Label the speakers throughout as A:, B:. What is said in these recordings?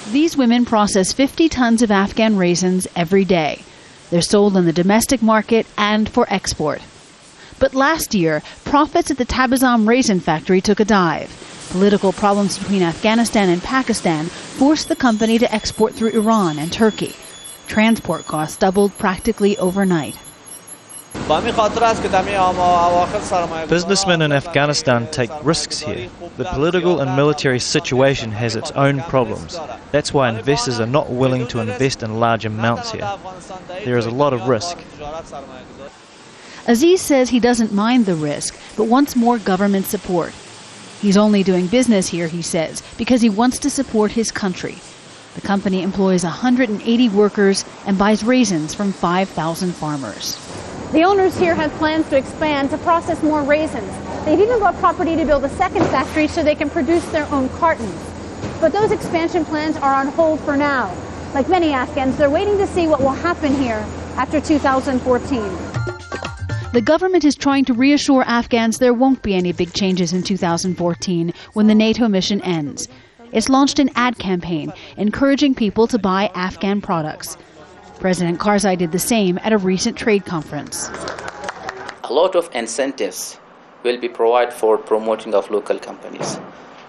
A: These women process 50 tons of Afghan raisins every day. They're sold in the domestic market and for export. But last year, profits at the Tabazam raisin factory took a dive. Political problems between Afghanistan and Pakistan forced the company to export through Iran and Turkey. Transport costs doubled practically overnight.
B: Businessmen in Afghanistan take risks here. The political and military situation has its own problems. That's why investors are not willing to invest in large amounts here. There is a lot of risk.
A: Aziz says he doesn't mind the risk, but wants more government support. He's only doing business here, he says, because he wants to support his country. The company employs 180 workers and buys raisins from 5,000 farmers.
C: The owners here have plans to expand to process more raisins. They've even bought property to build a second factory so they can produce their own cartons. But those expansion plans are on hold for now. Like many Afghans, they're waiting to see what will happen here after 2014.
A: The government is trying to reassure Afghans there won't be any big changes in 2014 when the NATO mission ends. It's launched an ad campaign encouraging people to buy Afghan products. President Karzai did the same at a recent trade conference.
D: A lot of incentives will be provided for promoting of local companies.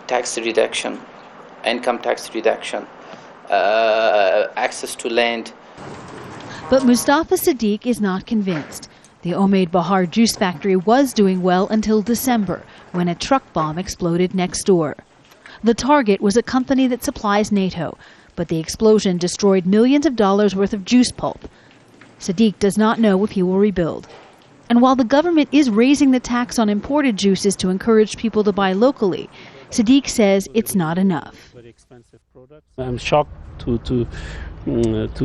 D: Tax reduction, income tax reduction, access to land.
A: But Mustafa Sadiq is not convinced. The Omaid Bahar juice factory was doing well until December, when a truck bomb exploded next door. The target was a company that supplies NATO, but the explosion destroyed millions of dollars worth of juice pulp. Sadiq does not know if he will rebuild. And while the government is raising the tax on imported juices to encourage people to buy locally, Sadiq says it's not enough.
E: I'm shocked to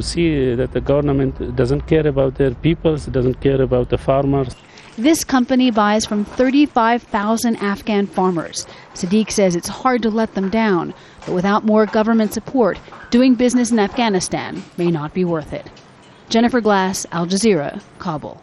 E: see that the government doesn't care about their people, doesn't care about the farmers.
A: This company buys from 35,000 Afghan farmers. Sadiq says it's hard to let them down, but without more government support, doing business in Afghanistan may not be worth it. Jennifer Glasse, Al Jazeera, Kabul.